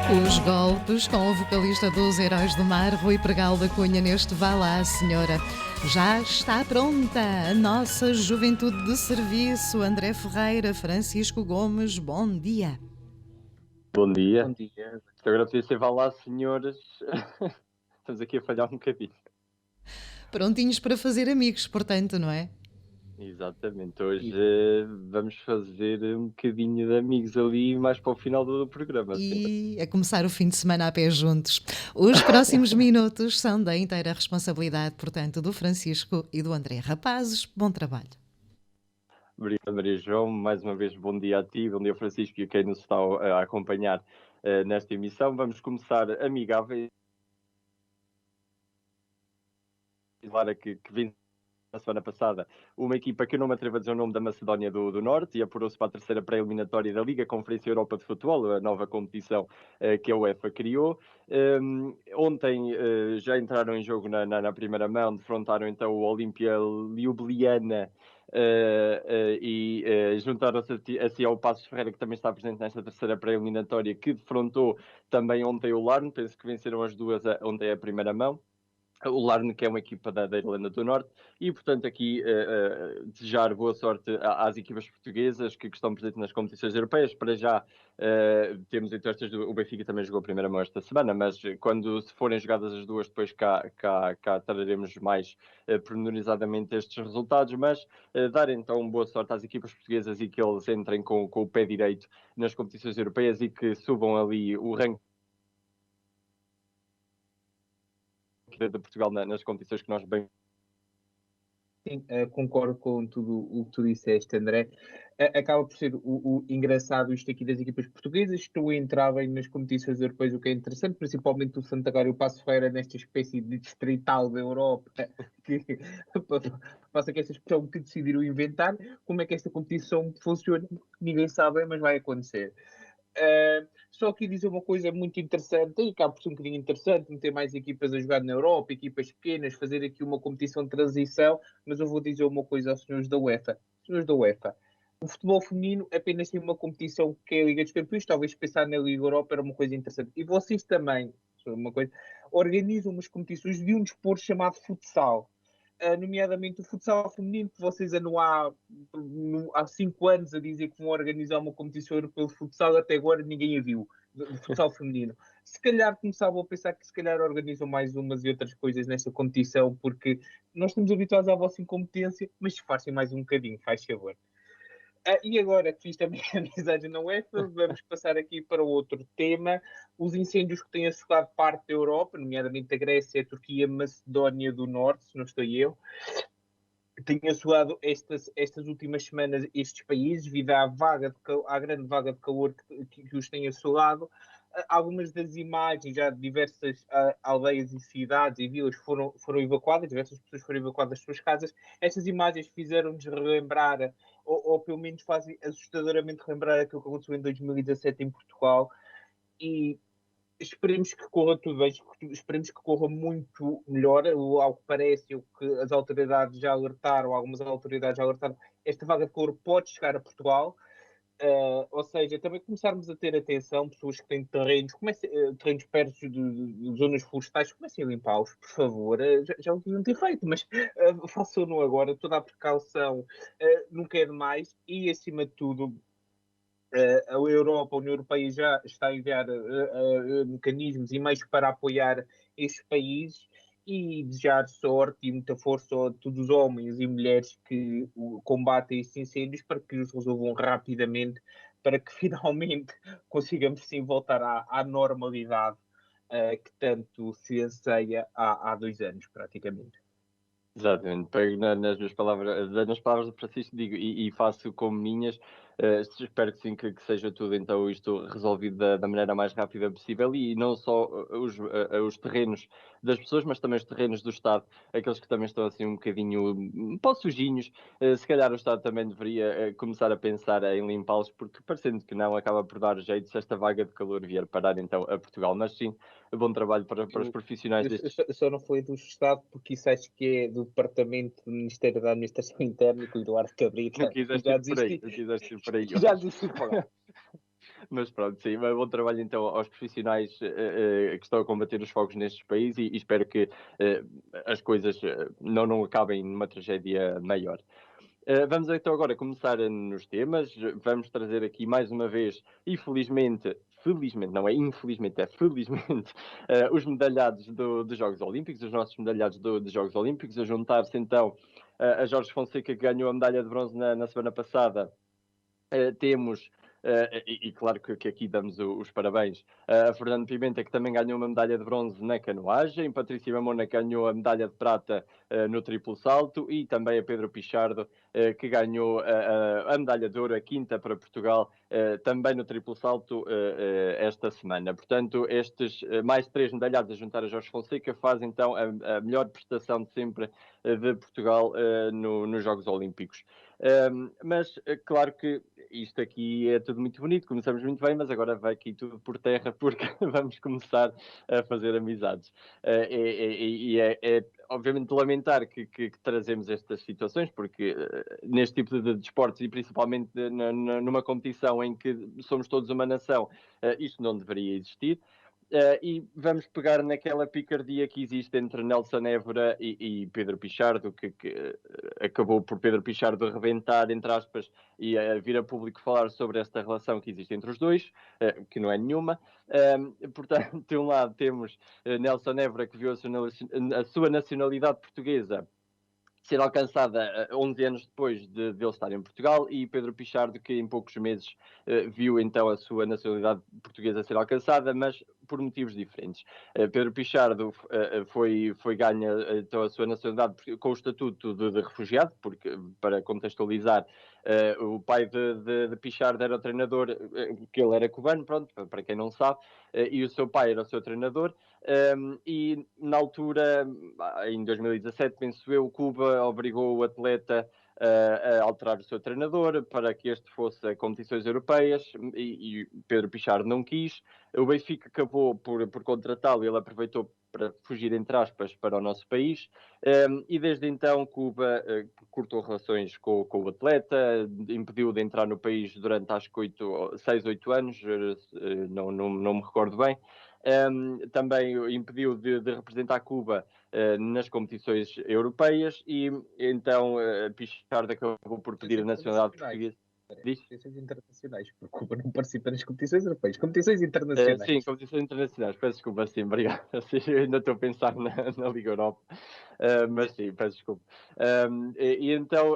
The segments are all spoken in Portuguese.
Os golpes com o vocalista dos Heróis do Mar, Rui Pregal da Cunha, neste Vá Lá, Senhora. Já está pronta a nossa juventude de serviço. André Ferreira, Francisco Gomes, bom dia. Bom dia. Bom dia. Isto agora podia ser vá lá, senhoras. Estamos aqui a falhar um bocadinho. Prontinhos para fazer amigos, portanto, não é? Exatamente. Hoje vamos fazer um bocadinho de amigos ali mais para o final do programa. Sim. E a começar o fim de semana a pé juntos. Os próximos minutos são da inteira responsabilidade, portanto, do Francisco e do André. Rapazes, bom trabalho. Obrigado, Maria João. Mais uma vez, bom dia a ti, bom dia, Francisco, e a quem nos está a acompanhar nesta emissão. Vamos começar amigáveis. Lara que vem na semana passada, uma equipa que eu não me atrevo a dizer o nome, da Macedónia do Norte, e apurou-se para a terceira pré-eliminatória da Liga Conferência Europa de Futebol, a nova competição que a UEFA criou. Ontem já entraram em jogo na primeira mão, defrontaram então o Olimpia Ljubljana e juntaram-se assim ao Passos Ferreira, que também está presente nesta terceira pré-eliminatória, que defrontou também ontem o Larne. Penso que venceram as duas ontem a primeira mão. O Larne, que é uma equipa da Irlanda do Norte, e portanto aqui desejar boa sorte às equipas portuguesas que estão presentes nas competições europeias. Para já temos então estas duas. O Benfica também jogou a primeira mão esta semana, mas quando se forem jogadas as duas, depois cá traremos mais pormenorizadamente estes resultados. Mas dar então boa sorte às equipas portuguesas e que eles entrem com o pé direito nas competições europeias e que subam ali o ranking de Portugal nas competições que nós bem. Sim, concordo com tudo o que tu disseste, André. Acaba por ser o engraçado isto aqui das equipas portuguesas. Estou a entrar bem nas competições europeias, o que é interessante, principalmente o Santa Clara e o Paço Ferreira nesta espécie de distrital da Europa, que passa que esta expressão que decidiram inventar. Como é que esta competição funciona? Ninguém sabe, mas vai acontecer. Só aqui dizer uma coisa muito interessante, e acaba por ser um bocadinho interessante, meter mais equipas a jogar na Europa, equipas pequenas, fazer aqui uma competição de transição, mas eu vou dizer uma coisa aos senhores da UEFA. Senhores da UEFA, o futebol feminino apenas tem uma competição que é a Liga dos Campeões, talvez pensar na Liga Europa era uma coisa interessante. E vocês também, uma coisa, organizam umas competições de um desporto chamado futsal. Nomeadamente o futsal feminino, que vocês andam há 5 anos a dizer que vão organizar uma competição europeia de futsal, até agora ninguém a viu, de futsal feminino. Se calhar começavam a pensar que se calhar organizam mais umas e outras coisas nesta competição, porque nós estamos habituados à vossa incompetência, mas disfarcem mais um bocadinho, faz favor. E agora que fiz também a amizade na UEFA, vamos passar aqui para outro tema. Os incêndios que têm assolado parte da Europa, nomeadamente a Grécia, a Turquia, a Macedónia do Norte, se não estou eu, têm assolado estas últimas semanas estes países, devido à grande vaga de calor que os tem assolado. Algumas das imagens, já de diversas aldeias e cidades e vilas foram evacuadas, diversas pessoas foram evacuadas das suas casas. Estas imagens fizeram-nos relembrar, ou pelo menos fazem assustadoramente relembrar aquilo que aconteceu em 2017 em Portugal, e esperemos que corra tudo bem, esperemos que corra muito melhor. Ao que parece, o que as autoridades já alertaram, algumas autoridades já alertaram, esta vaga de calor pode chegar a Portugal. Ou seja, também começarmos a ter atenção, pessoas que têm terrenos, terrenos perto de zonas florestais, comecem a limpá-los, por favor. Já o deviam ter feito, mas façam-no agora. Toda a precaução nunca é demais, e acima de tudo, a Europa, a União Europeia já está a enviar mecanismos e meios para apoiar estes países, e desejar sorte e muita força a todos os homens e mulheres que combatem estes incêndios, para que os resolvam rapidamente, para que finalmente consigamos sim voltar à normalidade que tanto se anseia há 2 anos, praticamente. Exatamente, pego nas palavras do Francisco, digo e faço como minhas. Espero que sim, que seja tudo então isto resolvido da maneira mais rápida possível, e não só os terrenos das pessoas, mas também os terrenos do Estado, aqueles que também estão assim um bocadinho pó sujinhos. Se calhar o Estado também deveria começar a pensar em limpá-los, porque parecendo que não, acaba por dar jeito se esta vaga de calor vier parar então a Portugal. Mas sim, bom trabalho para os profissionais destes. Eu só não falei do Estado porque isso acho que é do Departamento do Ministério da Administração Interna, com o Eduardo Cabrita. Não quiseste Já ir por aí, desisti. não quiseste ir por aí. Já desisti de falar. Mas pronto, sim, bom trabalho então aos profissionais que estão a combater os fogos nestes países e espero que as coisas não acabem numa tragédia maior. Vamos então agora começar nos temas. Vamos trazer aqui mais uma vez, e felizmente, não é infelizmente, é felizmente, os medalhados dos Jogos Olímpicos, os nossos medalhados dos Jogos Olímpicos, a juntar-se então a Jorge Fonseca, que ganhou a medalha de bronze na semana passada. Temos, claro que aqui damos os parabéns, a Fernando Pimenta, que também ganhou uma medalha de bronze na canoagem, Patrícia Mamona, que ganhou a medalha de prata no triplo salto, e também a Pedro Pichardo, que ganhou a medalha de ouro, a quinta para Portugal, também no triplo salto esta semana. Portanto, estes mais 3 medalhados a juntar a Jorge Fonseca faz então a melhor prestação de sempre de Portugal nos Jogos Olímpicos. Mas claro que isto aqui é tudo muito bonito, começamos muito bem, mas agora vai aqui tudo por terra porque vamos começar a fazer amizades. É obviamente lamentar que trazemos estas situações, porque neste tipo de desportos e principalmente numa competição em que somos todos uma nação, isto não deveria existir. E vamos pegar naquela picardia que existe entre Nelson Évora e Pedro Pichardo, que acabou por Pedro Pichardo rebentar, entre aspas, e vir a público falar sobre esta relação que existe entre os dois, que não é nenhuma. Portanto, de um lado temos Nelson Évora, que viu a sua nacionalidade portuguesa ser alcançada 11 anos depois de ele estar em Portugal, e Pedro Pichardo, que em poucos meses viu então a sua nacionalidade portuguesa ser alcançada, mas por motivos diferentes. Pedro Pichardo foi ganha então a sua nacionalidade com o estatuto de refugiado, porque, para contextualizar, o pai de Pichardo era o treinador, que ele era cubano, pronto, para quem não sabe, e o seu pai era o seu treinador. E na altura, em 2017, penso eu, Cuba obrigou o atleta a alterar o seu treinador para que este fosse a competições europeias, e Pedro Pichardo não quis. O Benfica acabou por contratá-lo e ele aproveitou para fugir, entre aspas, para o nosso país. E desde então Cuba cortou relações com o atleta, impediu de entrar no país durante acho que 6, 8 anos, não me recordo bem. Também impediu de representar Cuba nas competições europeias, e então Pichardo acabou por pedir a nacionalidade portuguesa. Competições internacionais, porque Cuba não participa nas competições europeias. Competições internacionais. Sim, competições internacionais. Peço desculpa, sim, obrigado. Eu ainda estou a pensar na Liga Europa. Mas sim, peço desculpa. E então,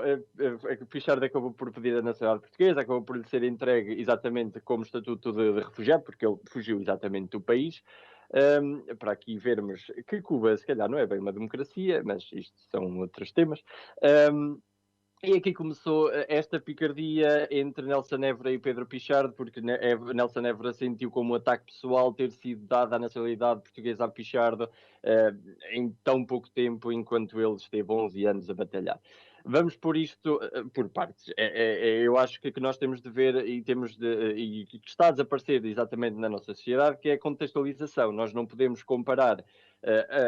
Pichardo acabou por pedir a nacionalidade portuguesa, acabou por lhe ser entregue exatamente como estatuto de refugiado, porque ele fugiu exatamente do país. Para aqui vermos que Cuba, se calhar, não é bem uma democracia, mas isto são outros temas. E aqui começou esta picardia entre Nelson Évora e Pedro Pichardo, porque Nelson Évora sentiu como um ataque pessoal ter sido dada a nacionalidade portuguesa a Pichardo em tão pouco tempo, enquanto ele esteve 11 anos a batalhar. Vamos por isto por partes. Eu acho que nós temos de ver e que está a desaparecer exatamente na nossa sociedade, que é a contextualização. Nós não podemos comparar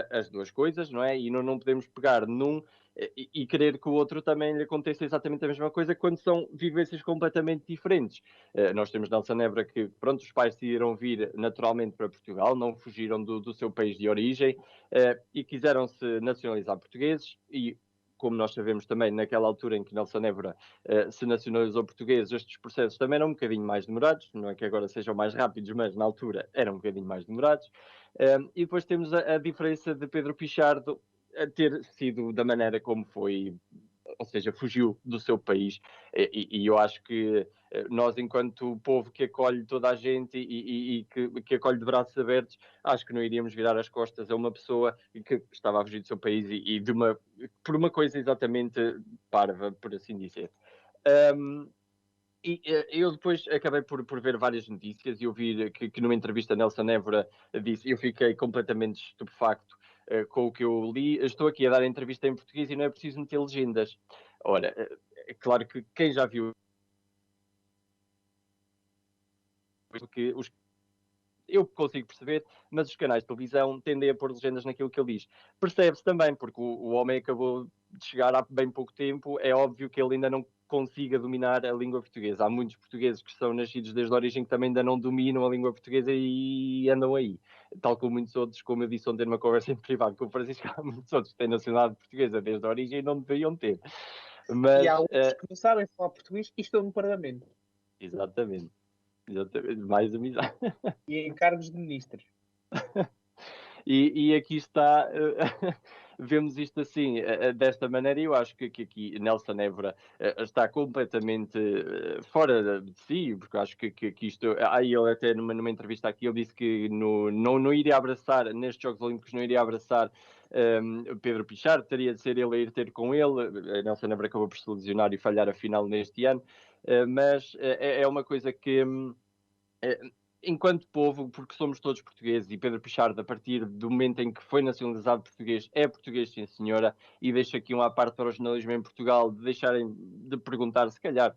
as duas coisas, não é? E não podemos pegar num e querer que o outro também lhe aconteça exatamente a mesma coisa, quando são vivências completamente diferentes. Nós temos Nelson Évora que, pronto, os pais decidiram vir naturalmente para Portugal, não fugiram do seu país de origem e quiseram-se nacionalizar portugueses, e como nós sabemos também, naquela altura em que Nelson Évora se nacionalizou português, estes processos também eram um bocadinho mais demorados, não é que agora sejam mais rápidos, mas na altura eram um bocadinho mais demorados. E depois temos a diferença de Pedro Pichardo a ter sido da maneira como foi, ou seja, fugiu do seu país, e eu acho que nós, enquanto povo que acolhe toda a gente e que acolhe de braços abertos, acho que não iríamos virar as costas a uma pessoa que estava a fugir do seu país por uma coisa exatamente parva, por assim dizer. E eu depois acabei por ver várias notícias e ouvir que numa entrevista Nelson Évora disse, eu fiquei completamente estupefacto com o que eu li. Estou aqui a dar a entrevista em português e não é preciso meter legendas. Ora, é claro que quem já viu, porque eu consigo perceber, mas os canais de televisão tendem a pôr legendas naquilo que ele diz. Percebe-se também, porque o homem acabou de chegar há bem pouco tempo, é óbvio que ele ainda não consiga dominar a língua portuguesa. Há muitos portugueses que são nascidos desde a origem que também ainda não dominam a língua portuguesa e andam aí. Tal como muitos outros, como eu disse ontem numa conversa em privado com o Francisco, há muitos outros que têm nacionalidade portuguesa desde a origem e não deveriam ter. E há Mas, outros que não sabem falar português e estão no Parlamento. exatamente, exatamente, mais amizade. E em cargos de ministros. E aqui está, vemos isto assim, desta maneira, e eu acho que aqui Nelson Évora está completamente fora de si, porque eu acho que isto. Aí ele até numa entrevista aqui, ele disse que não iria abraçar, nestes Jogos Olímpicos, não iria abraçar Pedro Pichardo, teria de ser ele a ir ter com ele. Nelson Évora acabou por se lesionar e falhar a final neste ano, mas é uma coisa que. Eh, Enquanto povo, porque somos todos portugueses, e Pedro Pichardo, a partir do momento em que foi nacionalizado português, é português, sim senhora, e deixo aqui uma parte para o jornalismo em Portugal, de deixarem de perguntar, se calhar,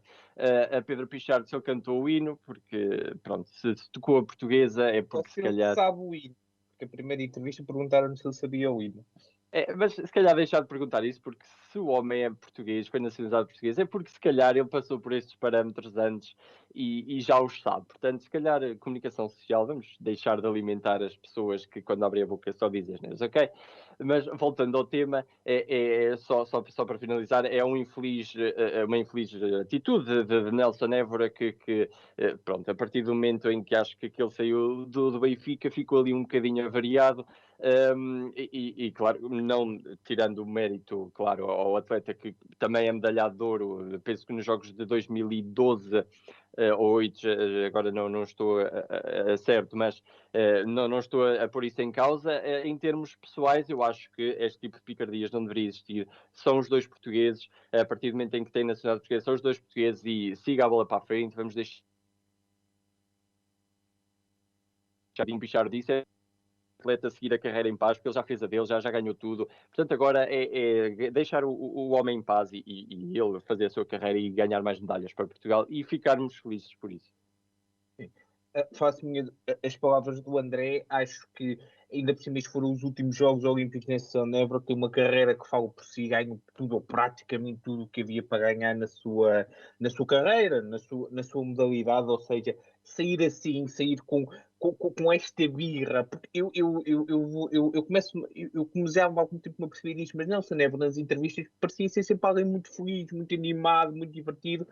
a Pedro Pichardo se ele cantou o hino, porque, pronto, se tocou a portuguesa é Ou porque se se ele calhar sabe o hino. Porque a primeira entrevista perguntaram-me se ele sabia o hino. mas se calhar deixar de perguntar isso, porque se o homem é português, foi nacionalizado português, é porque se calhar ele passou por estes parâmetros antes e já os sabe. Portanto, se calhar a comunicação social, vamos deixar de alimentar as pessoas que quando abrem a boca só dizem asneiras, ok? Mas voltando ao tema, só para finalizar, é uma infeliz atitude de Nelson Évora que, pronto, a partir do momento em que acho que ele saiu do Benfica, ficou ali um bocadinho avariado. Claro, não tirando o mérito, claro, ao atleta que também é medalhado de ouro, penso que nos Jogos de 2012 ou 8, agora não estou a certo, mas não estou a pôr isso em causa. Em termos pessoais, eu acho que este tipo de picardias não deveria existir. São os dois portugueses, a partir do momento em que têm nacionalidade portuguesa, são os dois portugueses e siga a bola para a frente, vamos deixar de empichar disso. Atleta seguir a carreira em paz, porque ele já fez a dele, já ganhou tudo. Portanto, agora é deixar o homem em paz e ele fazer a sua carreira e ganhar mais medalhas para Portugal e ficarmos felizes por isso. Faço as palavras do André. Acho que ainda por cima estes foram os últimos Jogos Olímpicos nesse São Évora. Tem uma carreira que fala por si, ganha tudo ou praticamente tudo o que havia para ganhar na sua carreira, na sua modalidade, ou seja, sair assim, sair com esta birra, porque eu comecei há algum tempo a perceber isto, mas não, São Évora nas entrevistas parecia ser sempre alguém muito feliz, muito animado, muito divertido,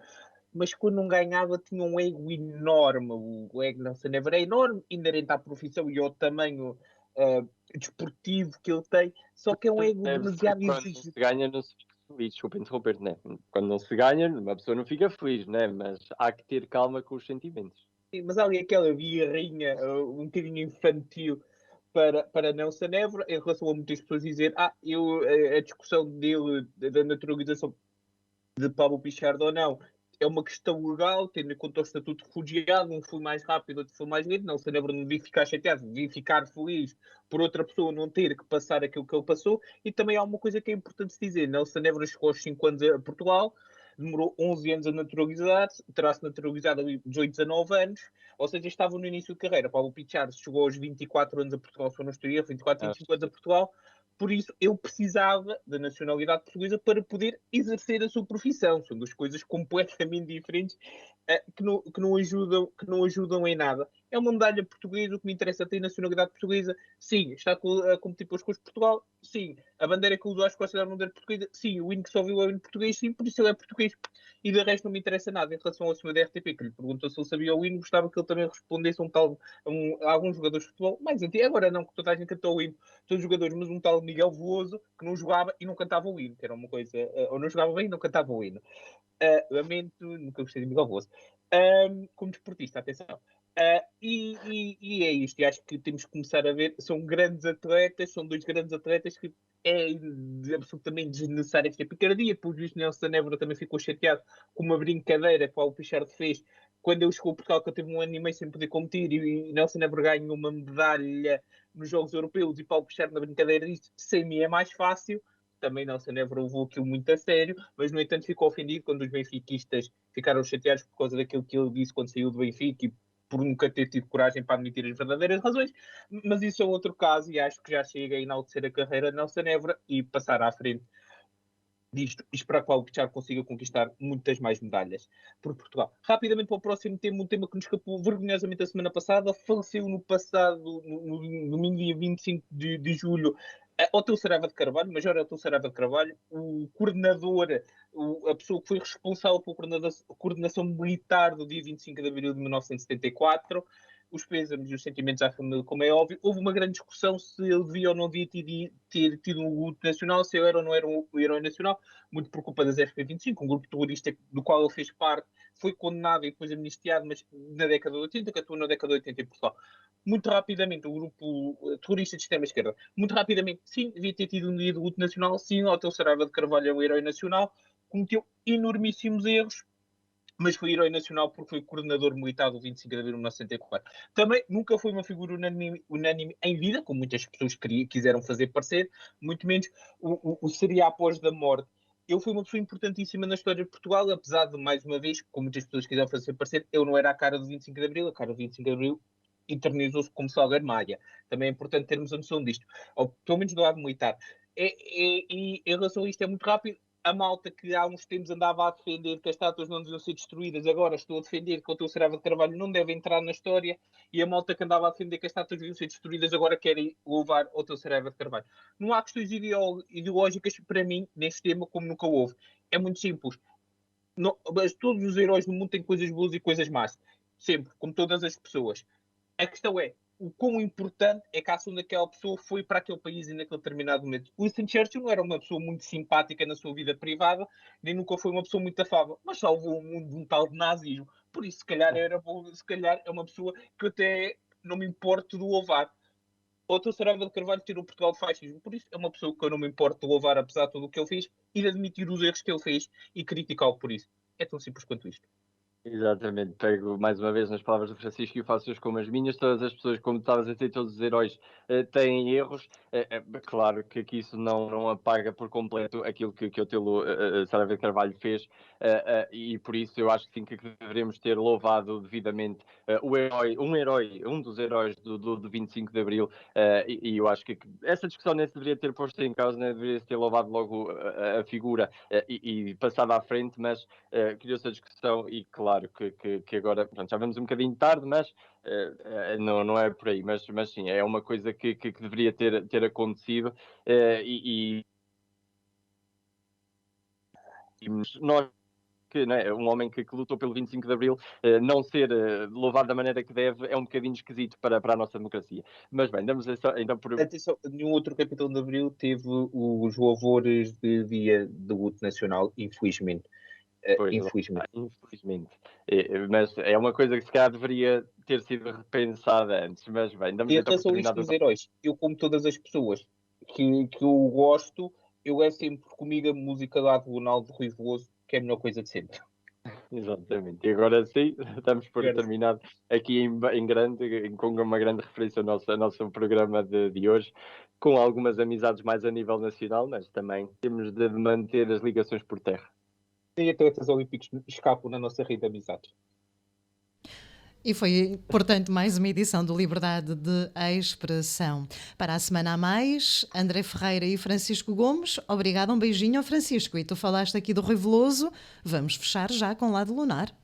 mas quando não ganhava tinha um ego enorme. O ego de Nelson Évora é enorme, inerente à profissão e ao tamanho desportivo que ele tem, só que é um ego demasiado Quando se exigente. ganha, não se fica feliz. Desculpa interromper, né? Quando não se ganha, uma pessoa não fica feliz, né? Mas há que ter calma com os sentimentos. Mas há ali aquela birrinha um bocadinho infantil para Nelson Évora, em relação a muitas pessoas dizer a discussão dele, da naturalização de Pablo Pichardo ou não, é uma questão legal, tendo em conta o estatuto de refugiado, um foi mais rápido, outro foi mais lento. Nelson Évora não devia ficar chateado, devia ficar feliz por outra pessoa não ter que passar aquilo que ele passou. E também há uma coisa que é importante se dizer: Nelson Évora chegou aos 5 anos a Portugal, demorou 11 anos a naturalizar-se, terá-se naturalizado ali 18, 19 anos, ou seja, estava no início de carreira. Paulo Pichardo chegou aos 24 anos a Portugal, se eu não estou a erro, 24, 25 anos a Portugal. Por isso, eu precisava da nacionalidade portuguesa para poder exercer a sua profissão. São duas coisas completamente diferentes, que não ajudam em nada. É uma medalha portuguesa, o que me interessa é ter nacionalidade portuguesa. Sim. Está a competir pelas cores de Portugal? Sim. A bandeira que usou às costas da bandeira portuguesa? Sim. O hino que só viu é o hino português? Sim. Por isso ele é português. E de resto não me interessa nada. Em relação ao senhor da RTP, que lhe perguntou se ele sabia o hino, gostava que ele também respondesse a alguns jogadores de futebol mais antigo. Agora não, que toda a gente cantou o hino, todos os jogadores, mas um tal Miguel Veloso que não jogava e não cantava o hino, que era uma coisa, ou não jogava bem e não cantava o hino. Lamento, nunca gostei de Miguel Veloso. Como desportista, atenção. E é isto, e acho que temos que começar a ver, são grandes atletas, são dois grandes atletas que é absolutamente desnecessária esta picardia. Por visto, Nelson Évora também ficou chateado com uma brincadeira que o Pichardo fez quando ele chegou a Portugal, que ele teve um ano e meio sem poder competir, e Nelson Évora ganhou uma medalha nos Jogos Europeus, e Paulo Pichardo na brincadeira disse: sem mim é mais fácil. Também Nelson Évora levou aquilo muito a sério, mas no entanto ficou ofendido quando os benfiquistas ficaram chateados por causa daquilo que ele disse quando saiu do Benfica e por nunca ter tido coragem para admitir as verdadeiras razões. Mas isso é outro caso, e acho que já chega a enaltecer a carreira de Nelson Évora e passar à frente disto e esperar que o Albuquerque consiga conquistar muitas mais medalhas por Portugal. Rapidamente para o próximo tema, um tema que nos escapou vergonhosamente a semana passada, faleceu no passado, no domingo dia 25 de julho, Otto Saraiva de Carvalho, Major Otto Saraiva de Carvalho, o coordenador, a pessoa que foi responsável pela coordenação militar do dia 25 de abril de 1974. Os pêsames e os sentimentos à família, como é óbvio. Houve uma grande discussão se ele devia ou não devia ter tido um luto nacional, se ele era ou não era um herói nacional, muito por culpa das FP25, um grupo terrorista do qual ele fez parte, foi condenado e depois amnistiado, mas na década de 80, que atuou na década de 80 em Portugal. Muito rapidamente, o grupo terrorista de extrema-esquerda, muito rapidamente, sim, devia ter tido um dia de luto nacional, sim, Otto Saraiva de Carvalho é um herói nacional, cometeu enormíssimos erros, mas foi herói nacional porque foi coordenador militar do 25 de abril de 1974. Também nunca foi uma figura unânime em vida, como muitas pessoas quiseram fazer parecer, muito menos o seria após da morte. Ele foi uma pessoa importantíssima na história de Portugal, apesar de, mais uma vez, como muitas pessoas quiseram fazer parecer, ele não era a cara do 25 de abril, a cara do 25 de abril eternizou-se como Salgueiro Maia. Também é importante termos a noção disto, ou pelo menos do lado militar. E em relação a isto é muito rápido. A malta que há uns tempos andava a defender que as estátuas não deviam ser destruídas, agora estou a defender que o Otto Saraiva de Carvalho não deve entrar na história, e a malta que andava a defender que as estátuas deviam ser destruídas, agora querem louvar o Otto Saraiva de Carvalho. Não há questões ideológicas para mim neste tema, como nunca houve. É muito simples. Não, mas todos os heróis do mundo têm coisas boas e coisas más. Sempre, como todas as pessoas. A questão é, o quão importante é que a ação daquela pessoa foi para aquele país e naquele determinado momento. Winston Churchill não era uma pessoa muito simpática na sua vida privada, nem nunca foi uma pessoa muito afável, mas salvou o mundo de um tal de nazismo. Por isso, se calhar, se calhar é uma pessoa que eu até não me importo de louvar. Outro Saraiva de Carvalho tirou Portugal do fascismo, por isso é uma pessoa que eu não me importo de louvar, apesar de tudo o que ele fez, e de admitir os erros que ele fez e criticá-lo por isso. É tão simples quanto isto. Exatamente, pego mais uma vez nas palavras do Francisco e faço-as como as minhas. Todas as pessoas, como estavas a dizer, todos os heróis têm erros. Claro que aqui isso não apaga por completo aquilo que o Tilo Saraiva de Carvalho fez, e por isso eu acho que sim, que deveríamos ter louvado devidamente um dos heróis do 25 de Abril, e eu acho que essa discussão nem se deveria ter posto em causa, nem deveria ter louvado logo a figura e passado à frente, mas criou-se a discussão e claro que agora, pronto, já vamos um bocadinho tarde, mas não é por aí, mas sim, é uma coisa que deveria ter acontecido, e nós que, né, um homem que lutou pelo 25 de Abril não ser louvado da maneira que deve é um bocadinho esquisito para a nossa democracia. Mas bem, damos então por... Atenção, nenhum outro capítulo de Abril teve os louvores de Dia de Luto Nacional, infelizmente. Pois, Infelizmente. infelizmente. Mas é uma coisa que se calhar deveria ter sido repensada antes. Mas bem, damos Em então por relação a isto terminado. dos heróis, eu, como todas as pessoas que eu gosto, eu levo sempre comigo a música lá do Ronaldo Rui Veloso, que é a melhor coisa de sempre. Exatamente. E agora sim, estamos por terminado aqui em grande, com uma grande referência ao nosso programa de hoje, com algumas amizades mais a nível nacional, mas também temos de manter as ligações por terra. E atletas olímpicos escapam na nossa rede de amizades. E foi, portanto, mais uma edição do Liberdade de Expressão. Para a semana a mais, André Ferreira e Francisco Gomes. Obrigado, um beijinho ao Francisco. E tu falaste aqui do Rui Veloso. Vamos fechar já com o lado lunar.